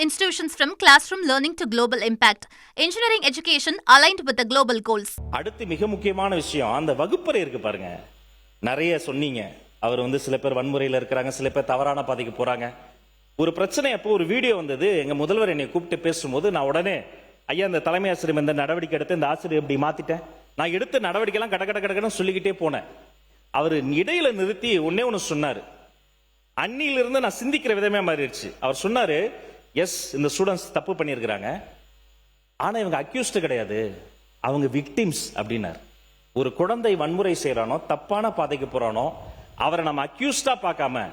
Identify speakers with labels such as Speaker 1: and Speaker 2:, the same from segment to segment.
Speaker 1: institutions from classroom learning to global impact. Engineering education aligned with the global goals.
Speaker 2: அடுத்து மிக முக்கியமான விஷயம் அந்த வகுப்பறை இருக்கு பாருங்க. நிறைய சொன்னீங்க. அவர் சில பேர் வன்முறையில் இருக்கிறாங்க, சில பேர் தவறான பாதைக்கு போறாங்க. ஒரு பிரச்சனை அப்போ ஒரு வீடியோ வந்தது. எங்க முதல்வர் என்னை கூப்பிட்டு பேசும்போது நான் உடனே ஐயா இந்த தலைமை ஆசிரியர் இந்த நடவடிக்கை எடுத்து இந்த ஆசிரியர் இப்படி மாத்திட்டேன். நான் எடுத்த நடவடிக்கை எல்லாம் கடன்னு சொல்லிக்கிட்டே போனேன். அவர் இடையில நிறுத்தி ஒன்னு சொன்னாரு. அன்னிலிருந்து நான் சிந்திக்கிற விதமே மாறிடுச்சு. அவர் சொன்னாரு, எஸ் இந்த ஸ்டூடெண்ட்ஸ் தப்பு பண்ணியிருக்கிறாங்க, ஆனா இவங்க அக்யூஸ்ட் கிடையாது, அவங்க விக்டிம்ஸ் அப்படின்னாரு. ஒரு குழந்தை வன்முறை செய்யறானோ, தப்பான பாதைக்கு போறானோ, அவரை நம்ம அக்யூஸ்டா பார்க்காம,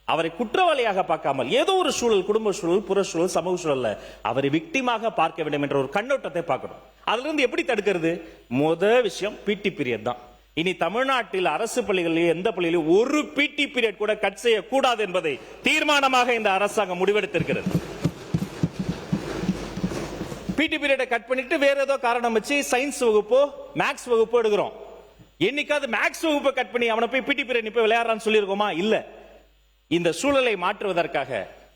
Speaker 2: அவரை குற்றவாளியாக பார்க்காமல், ஏதோ ஒரு சூழல், குடும்ப சூழல், புற சூழல், சமூக சூழல்ல அவரை விக்டிமாக பார்க்க வேண்டும் என்ற ஒரு கண்ணோட்டத்தை பார்க்கணும். அதுல இருந்து எப்படி தடுக்கிறது? முதல் விஷயம் பிடி பீரியட் தான். இனி தமிழ்நாட்டில் அரசு பள்ளிகளில் எந்த பள்ளியிலும் ஒரு பிடி பீரியட் கூட கட் செய்யக்கூடாது என்பதை தீர்மானமாக இந்த அரசாங்கம் முடிவெடுத்திருக்கிறது. பிடி பீரியடை கட் பண்ணிட்டு வேற ஏதோ காரணம் வச்சு சயின்ஸ் வகுப்போ மேக்ஸ் வகுப்போ எடுக்கிறோம். என்னைக்காவது மேக்ஸ் வகுப்பை கட் பண்ணி அவனை போய் பிடி பீரியட் போய் விளையாடுறான்னு சொல்லியிருக்கோமா? இல்ல. இந்த சூழலை மாற்றுவதற்காக,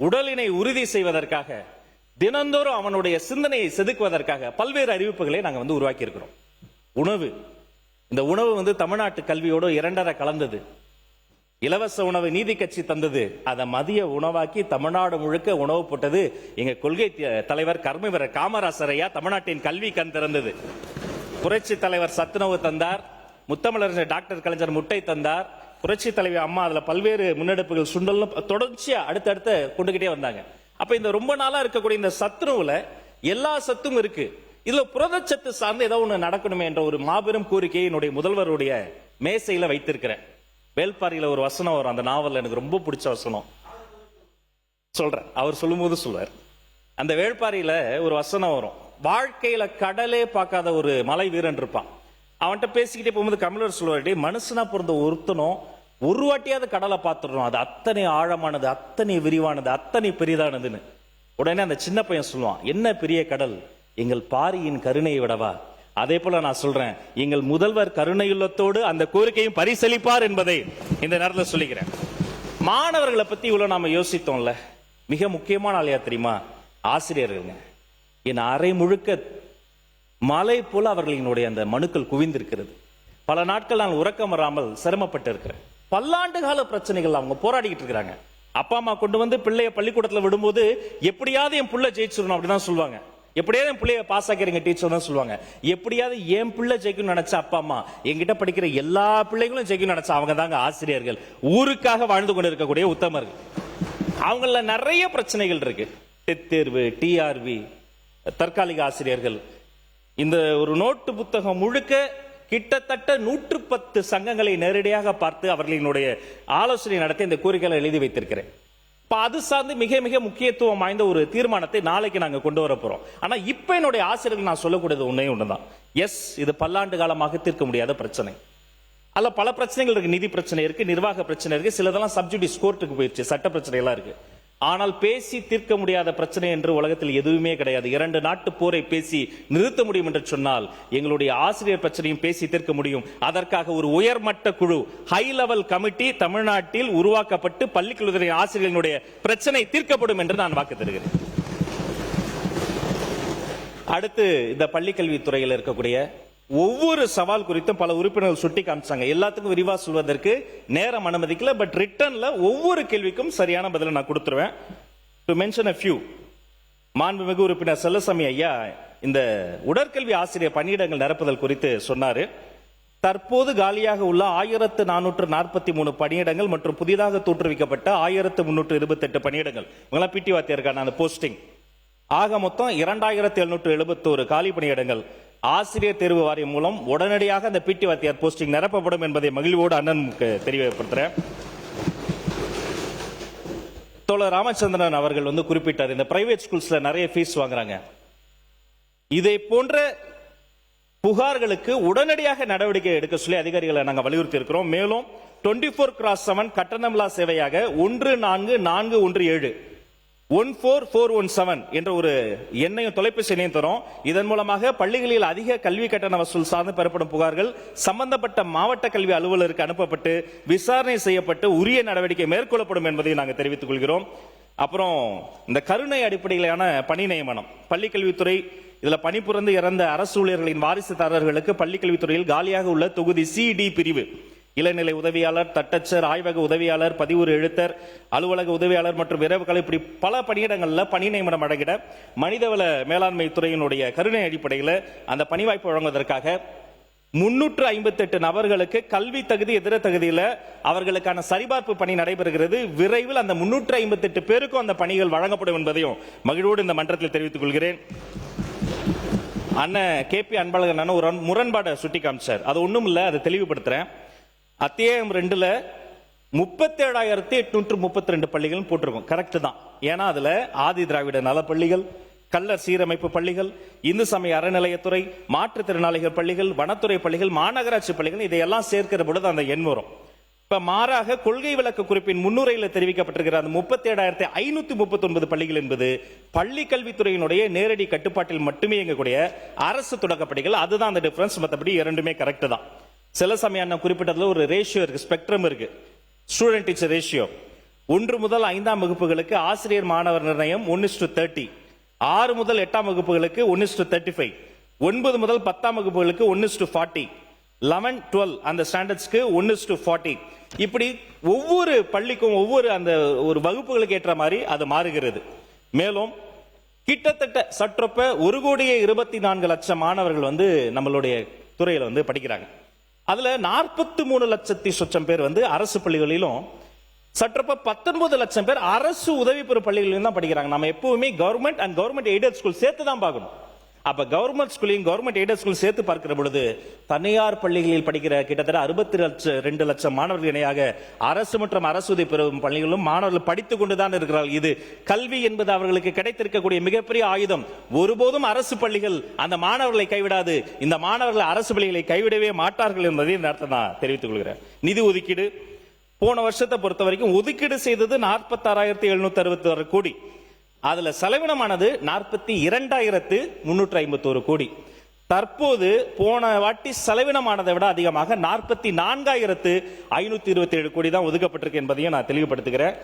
Speaker 2: உடலினை உறுதி செய்வதற்காக, தினந்தோறும் அவனுடைய சிந்தனையை செதுக்குவதற்காக பல்வேறு அறிவிப்புகளை நாங்கள் உருவாக்கி இருக்கிறோம். உணவு, இந்த உணவு தமிழ்நாட்டு கல்வியோடு இரண்டரை கலந்தது. இலவச உணவு நீதி கட்சி தந்தது, அதை மதிய உணவாக்கி தமிழ்நாடு முழுக்க உணவு போட்டது எங்க கொள்கை தலைவர் கர்மவீரர் காமராசர் ஐயா. தமிழ்நாட்டின் கல்வி கண் திறந்தது. புரட்சி தலைவர் சத்துணவு தந்தார், முத்தமிழர் டாக்டர் கலைஞர் முட்டை தந்தார், புரட்சி தலைவர் அம்மா அதுல பல்வேறு முன்னெடுப்புகள் சுண்டல் தொடர்ச்சியா அடுத்தடுத்து கொண்டுகிட்டே வந்தாங்க. அப்ப இந்த ரொம்ப நாளா இருக்கக்கூடிய இந்த சத்துணவுல எல்லா சத்தும் இருக்கு, இதுல புரதச்சத்து சார்ந்து ஏதோ ஒண்ணு நடக்கணுமே என்ற ஒரு மாபெரும் கோரிக்கையை என்னுடைய முதல்வருடைய மேசையில வைத்திருக்கிறேன். வேல்பாரியில ஒரு வசனம் வரும், அந்த நாவல் எனக்கு ரொம்ப பிடிச்ச வசனம் சொல்றேன். அவர் சொல்லும்போது சொல்வார், அந்த வேள்பாரியில ஒரு வசனம் வரும். வாழ்க்கையில கடலே பார்க்காத ஒரு மலை வீரன் இருப்பான். அவன்கிட்ட பேசிக்கிட்டே போகும்போது கமலர் சொல்வாரு, மனுஷனா பிறந்த ஒருத்தனும் ஒரு வாட்டியாவது கடலை பார்த்துடணும், அது அத்தனை ஆழமானது, அத்தனை விரிவானது, அத்தனை பெரிதானதுன்னு. உடனே அந்த சின்ன பையன் சொல்லுவான், என்ன பெரிய கடல், எங்கள் பாரியின் கருணையை விடவா? அதே போல நான் சொல்றேன், எங்கள் முதல்வர் கருணையுள்ளத்தோடு அந்த கோரிக்கையும் பரிசளிப்பார் என்பதை இந்த நேரத்தில் சொல்லிக்கிறேன். மாணவர்களை பத்தி இவ்வளவு நாம யோசித்தோம்ல, மிக முக்கியமான ஆளையா தெரியுமா? ஆசிரியர்கள். என் அரை முழுக்க மலை போல அவர்களினுடைய அந்த மனுக்கள் குவிந்திருக்கிறது. பல நாட்கள் நான் உறக்கம் வராமல் சிரமப்பட்டு இருக்கிறேன். பல்லாண்டு கால பிரச்சனைகள் அவங்க போராடிக்கிட்டு இருக்கிறாங்க. அப்பா அம்மா கொண்டு பிள்ளைய பள்ளிக்கூடத்துல விடும்போது எப்படியாவது என் பிள்ளை ஜெயிச்சிடணும் அப்படிதான் சொல்லுவாங்க. எப்படியாவது என் பிள்ளைய பாஸ் ஆக்கிறீங்க டீச்சர் தான் சொல்லுவாங்க. எப்படியாவது என் பிள்ளை ஜெயிக்கணும்னு நினைச்ச அப்பா அம்மா, என்கிட்ட படிக்கிற எல்லா பிள்ளைகளும் ஜெயிக்கணும்னு நினைச்சா அவங்க தாங்க ஆசிரியர்கள், ஊருக்காக வாழ்ந்து கொண்டு இருக்கக்கூடிய உத்தமர்கள். அவங்கள நிறைய பிரச்சனைகள் இருக்கு. டெட் தேர்வு, டிஆர்வி, தற்காலிக ஆசிரியர்கள். இந்த ஒரு நோட்டு புத்தகம் முழுக்க கிட்டத்தட்ட 110 சங்கங்களை நேரடியாக பார்த்து அவர்களினுடைய ஆலோசனை நடத்தி இந்த கோரிக்கைகளை எழுதி வைத்திருக்கிறேன். அது சார்ந்து மிக மிக முக்கியத்துவம் வாய்ந்த ஒரு தீர்மானத்தை நாளைக்கு நாங்க கொண்டு வர போறோம். ஆனா இப்ப என்னுடைய ஆசிரியர்கள் நான் சொல்லக்கூடியது ஒண்ணுதான், எஸ் இது பல்லாண்டு காலமாக தீர்க்க முடியாத பிரச்சனை. அல்ல பல பிரச்சனைகள் இருக்கு. நிதி பிரச்சனை இருக்கு, நிர்வாக பிரச்சனை இருக்கு, சிலதெல்லாம் சப்ஜுடிஸ் கோர்ட்டுக்கு போயிடுச்சு, சட்ட பிரச்சனை எல்லாம் இருக்கு. ஆனால் பேசி தீர்க்க முடியாத பிரச்சனை என்று உலகத்தில் எதுவுமே கிடையாது. 2 நாட்டு போரை பேசி நிறுத்த முடியும் என்று சொன்னால் எங்களுடைய ஆசிரியர் பிரச்சனையும் பேசி தீர்க்க முடியும். அதற்காக ஒரு உயர்மட்ட குழு, ஹை லெவல் கமிட்டி தமிழ்நாட்டில் உருவாக்கப்பட்டு பள்ளிக்கல்வி ஆசிரியர்களுடைய பிரச்சனை தீர்க்கப்படும் என்று நான் வாக்கு தருகிறேன். அடுத்து இந்த பள்ளிக்கல்வித்துறையில் இருக்கக்கூடிய ஒவ்வொரு சவால் குறித்தும் பல உறுப்பினர்கள் சுட்டி காமிச்சாங்க. எல்லாத்துக்கும் விரிவா சொல்வதற்கு நேரம் அனுமதிக்கல. பட் ரிட்டர்ன்ல ஒவ்வொரு கேள்விக்கும் சரியான பதிலை நான் கொடுத்துருவேன். டு மென்ஷன் a few, மாண்புமிகு உறுப்பினர் செல்லசாமி ஐயா இந்த உடற்கல்வி ஆசிரியர் பணியிடங்கள் நிரப்புதல் குறித்து சொன்னாரு. தற்போது காலியாக உள்ள 1443 பணியிடங்கள் மற்றும் புதிதாக தோற்றுவிக்கப்பட்ட 1328 பணியிடங்கள், இவங்கெல்லாம் பிடி வாத்தியாருக்கான அந்த போஸ்டிங், ஆக மொத்தம் 2771 காலி பணியிடங்கள் ஆசிரியர் தேர்வு வாரியம் மூலம் உடனடியாக அந்த பிடி வாத்தியார் போஸ்டிங் நிரப்பப்படும் என்பதை மகிழ்வோடு அண்ணனுக்கு தெரியப்படுத்துறேன். தோழர் ராமச்சந்திரன் அவர்கள் குறிப்பிட்டார், இந்த பிரைவேட் ஸ்கூல்ஸ்ல நிறைய ஃபீஸ் வாங்குறாங்க. இதை போன்ற புகார்களுக்கு உடனடியாக நடவடிக்கை எடுக்க சொல்லி அதிகாரிகளை நாங்கள் வலியுறுத்தி இருக்கிறோம். மேலும் 24x7 கட்டணமில்லா சேவையாக 14417 14417 என்ற ஒரு எண்ணையும் தொலைபேசி எண்ணையும் தரும். இதன் மூலமாக பள்ளிகளில் அதிக கல்வி கட்டண வசூல் சார்ந்து பெறப்படும் புகார்கள் சம்பந்தப்பட்ட மாவட்ட கல்வி அலுவலருக்கு அனுப்பப்பட்டு விசாரணை செய்யப்பட்டு உரிய நடவடிக்கை மேற்கொள்ளப்படும் என்பதை நாங்கள் தெரிவித்துக் கொள்கிறோம். அப்புறம் இந்த கருணை அடிப்படையிலான பணி நியமனம், பள்ளிக்கல்வித்துறை இதுல பணிபுரிந்து இறந்த அரசு ஊழியர்களின் வாரிசுதாரர்களுக்கு பள்ளிக்கல்வித்துறையில் காலியாக உள்ள தொகுதி CD பிரிவு இளநிலை உதவியாளர், தட்டச்சர், ஆய்வக உதவியாளர், பதிவுறு எழுத்தர், அலுவலக உதவியாளர் மற்றும் விரைவுகள் இப்படி பல பணியிடங்கள்ல பணி நியமனம் அடைகிட மனிதவள மேலாண்மை துறையினுடைய கருணை அடிப்படையில் அந்த பணி வாய்ப்பு வழங்குவதற்காக 358 நபர்களுக்கு கல்வி தகுதி இதர தகுதியில் அவர்களுக்கான சரிபார்ப்பு பணி நடைபெறுகிறது. விரைவில் அந்த 358 பேருக்கும் அந்த பணிகள் வழங்கப்படும் என்பதையும் மகிழ்வோடு இந்த மன்றத்தில் தெரிவித்துக் கொள்கிறேன். அண்ணன் KP அன்பழகன் ஒரு முரண்பாடை சுட்டி காமிச்சார். அது ஒண்ணும் இல்ல, அதை தெளிவுபடுத்துறேன். அத்தியாயம் 2ல 37,832 பள்ளிகள் போட்டிருக்கும். கரெக்ட் தான். ஏன்னா அதுல ஆதி திராவிட நல பள்ளிகள், கள்ளர் சீரமைப்பு பள்ளிகள், இந்து சமய அறநிலையத்துறை, மாற்றுத்திறனாளிகள் பள்ளிகள், வனத்துறை பள்ளிகள், மாநகராட்சி பள்ளிகள் இதையெல்லாம் சேர்க்கிற பொழுது அந்த எண் வரும். இப்ப மாறாக கொள்கை விளக்க குறிப்பின் முன்னுரையில் தெரிவிக்கப்பட்டிருக்கிற அந்த 37,539 பள்ளிகள் என்பது பள்ளி கல்வித்துறையினுடைய நேரடி கட்டுப்பாட்டில் மட்டுமே இயங்கக்கூடிய அரசு தொடக்க பள்ளிகள். அதுதான் அந்த டிஃபரன்ஸ். மற்றபடி இரண்டுமே கரெக்ட் தான். சில சமயம் நான் குறிப்பிட்டதுல ஒரு ரேஷியோ இருக்கு, ஸ்பெக்ட்ரம் இருக்கு, ஸ்டூடெண்ட் டீச்சர் ரேஷியோ. 1 முதல் 5ஆம் வகுப்புகளுக்கு ஆசிரியர் மாணவர் நிர்ணயம் 1:30, 6 முதல் 8ஆம் வகுப்புகளுக்கு 1:35, 9 முதல் 10ஆம் வகுப்புகளுக்கு 1:40, 11, 12 அந்த ஸ்டாண்டர்ட்ஸ்க்கு 1:40. இப்படி ஒவ்வொரு பள்ளிக்கும் ஒவ்வொரு அந்த ஒரு வகுப்புகளுக்கு ஏற்ற மாதிரி அது மாறுகிறது. மேலும் கிட்டத்தட்ட சற்றொப்ப 1,24,00,000 மாணவர்கள் நம்மளுடைய துறையில படிக்கிறாங்க. அதுல 43 லட்சத்தி சொச்சம் பேர் அரசு பள்ளிகளிலும் சற்றப்ப 19 லட்சம் பேர் அரசு உதவி பெறும் பள்ளிகளிலும் தான் படிக்கிறாங்க. நம்ம எப்பவுமே government and government aided school சேர்த்து தான் பார்க்கணும். அப்ப கவர்மெண்ட் ஸ்கூலையும் கவர்மெண்ட் எய்டட் ஸ்கூல் சேர்த்து பார்க்கிற பொழுது தனியார் பள்ளிகளில் படிக்கிற கிட்டத்தட்ட 62 லட்சம் மாணவர்கள் இணையாக அரசு மற்றும் அரசு உதவி பெறும் பள்ளிகளும் மாணவர்கள் படித்துக் கொண்டுதான் இருக்கிறார்கள். இது கல்வி என்பது அவர்களுக்கு கிடைத்திருக்கக்கூடிய மிகப்பெரிய ஆயுதம். ஒருபோதும் அரசு பள்ளிகள் அந்த மாணவர்களை கைவிடாது. இந்த மாணவர்கள் அரசு பள்ளிகளை கைவிடவே மாட்டார்கள் என்பதை இந்த நேரத்தை நான் தெரிவித்துக் கொள்கிறேன். நிதி ஒதுக்கீடு போன வருஷத்தை பொறுத்த வரைக்கும் ஒதுக்கீடு செய்தது 46,761 கோடி. அதுல செலவினமானது 42,351 கோடி. தற்போது போன வாட்டி செலவினமானதை விட அதிகமாக 44,527 கோடி தான் ஒதுக்கப்பட்டிருக்கு என்பதையும் நான் தெளிவுபடுத்துகிறேன்.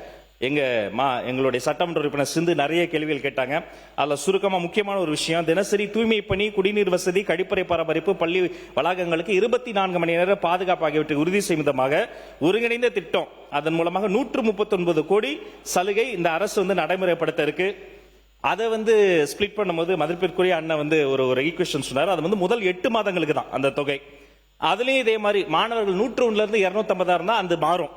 Speaker 2: எங்களுடைய சட்டமன்ற உறுப்பினர் சிந்து நிறைய கேள்விகள் கேட்டாங்க. அதுல சுருக்கமா முக்கியமான ஒரு விஷயம், தினசரி தூய்மை பணி, குடிநீர் வசதி, கழிப்பறை பராமரிப்பு, பள்ளி வளாகங்களுக்கு 24 மணி நேர பாதுகாப்பு ஆகியவற்றை உறுதி செய்யும் விதமாக ஒருங்கிணைந்த திட்டம். அதன் மூலமாக 139 கோடி சலுகை இந்த அரசு நடைமுறைப்படுத்த இருக்கு. அதை ஸ்பிளிட் பண்ணும்போது மதிப்பிற்குரிய அண்ணன் ஒரு ஈக்குவேஷன் சொன்னார். அது முதல் 8 மாதங்களுக்கு தான் அந்த தொகை. அதுலயும் இதே மாதிரி மாணவர்கள் 101 இருந்து 250 இருந்தா அது மாறும்.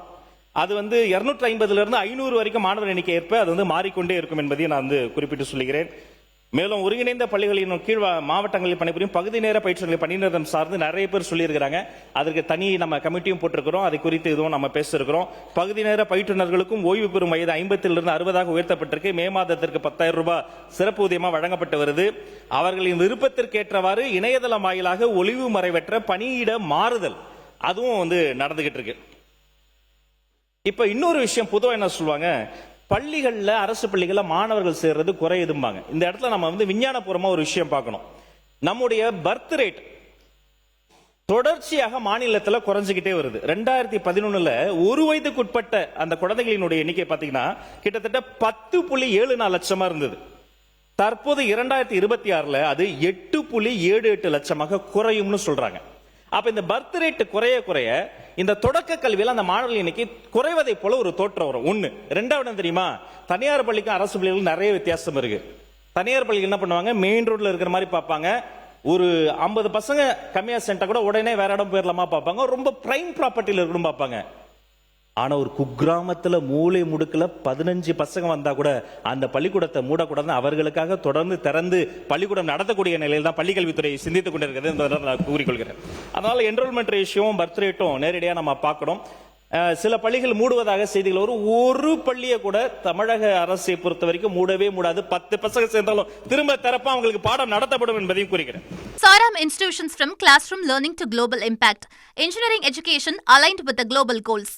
Speaker 2: அது 250 இருந்து 500 வரைக்கும் மாணவர் எண்ணிக்கை ஏற்ப அது மாறிக்கொண்டே இருக்கும் என்பதையும் நான் குறிப்பிட்டு சொல்லுகிறேன். மேலும் ஒருங்கிணைந்த பள்ளிகளின் கீழ் மாவட்டங்களில் பணிபுரியும் பகுதி நேர பயிற்சிகளை பணிநிறுத்தம் சார்ந்து நிறைய பேர் சொல்லியிருக்கிறாங்க. அதற்கு தனி நம்ம கமிட்டியும் போட்டிருக்கிறோம். அதை குறித்து இதுவும் நம்ம பேசியிருக்கிறோம். பகுதி நேர பயிற்றுநர்களுக்கும் ஓய்வு பெறும் வயது 50 இருந்து 60 உயர்த்தப்பட்டிருக்கு. மே மாதத்திற்கு 10,000 ரூபாய் சிறப்பு ஊதியமாக வழங்கப்பட்டு வருது. அவர்களின் விருப்பத்திற்கேற்றவாறு இணையதளம் வாயிலாக ஒளிவு மறைவற்ற பணியிட மாறுதல் அதுவும் நடந்துகிட்டு இருக்கு. இப்ப இன்னொரு விஷயம் பொதுவா என்ன சொல்லுவாங்க, பள்ளிகள்ல அரசு பள்ளிகள்ல மாணவர்கள் சேர்றது குறையுதும்பாங்க. இந்த இடத்துல நம்ம விஞ்ஞானபூர்வமா ஒரு விஷயம் பார்க்கணும். நம்முடைய பர்த் ரேட் தொடர்ச்சியாக மாநிலத்தில் குறைஞ்சிக்கிட்டே வருது. 2011 ஒரு வயதுக்குட்பட்ட அந்த குழந்தைகளினுடைய எண்ணிக்கை பாத்தீங்கன்னா கிட்டத்தட்ட 10.74 லட்சமா இருந்தது. தற்போது 2026 அது 8.78 லட்சமாக குறையும்னு சொல்றாங்க. அப்ப இந்த பர்த் ரேட் குறைய குறைய இந்த தொடக்க கல்வியில அந்த மாணவர்கள் எண்ணிக்கை குறைவதை போல ஒரு தோற்றம் வரும். ஒண்ணு. ரெண்டாவது தெரியுமா, தனியார் பள்ளிக்கும் அரசு பள்ளிகளுக்கும் நிறைய வித்தியாசம் இருக்கு. தனியார் பள்ளிகள் என்ன பண்ணுவாங்க, மெயின் ரோட்ல இருக்கிற மாதிரி பார்ப்பாங்க. ஒரு 50 பசங்க கம்மியா சென்டா கூட உடனே வேற இடம் போயிடலாமா பார்ப்பாங்க. ரொம்ப பிரைம் ப்ராப்பர்ட்டியில இருக்கணும் பார்ப்பாங்க. ஆனா ஒரு குக்கிராமத்துல மூளை முடுக்கல 15 பசங்க வந்தா கூட அந்த பள்ளிக்கூடத்தை மூடக்கூடாது, அவர்களுக்காக தொடர்ந்து திறந்து பள்ளிக்கூடம் நடத்தக்கூடிய நிலையில் தான் பள்ளிக்கல்வித்துறை சிந்தித்துக் கொண்டிருக்கிறது என்பதை நான் கூறிக்கொள்கிறேன். அதனால என்ரோல்மெண்ட் ரேஷியோவும் பர்த் ரேட்டும் நேரடியா நம்ம பார்க்கணும். சில பள்ளிகள் மூடுவதாக செய்திகள் வரும். ஒரு பள்ளியை கூட தமிழக அரசை பொறுத்த வரைக்கும் மூடவே மூடாது. 10 பசங்க சேர்ந்தாலும் திரும்ப திறப்பா அவங்களுக்கு பாடம் நடத்தப்படும் என்பதையும் குறிக்கிறேன்.
Speaker 1: Saram institutions from classroom learning to global impact. Engineering education aligned with the global goals.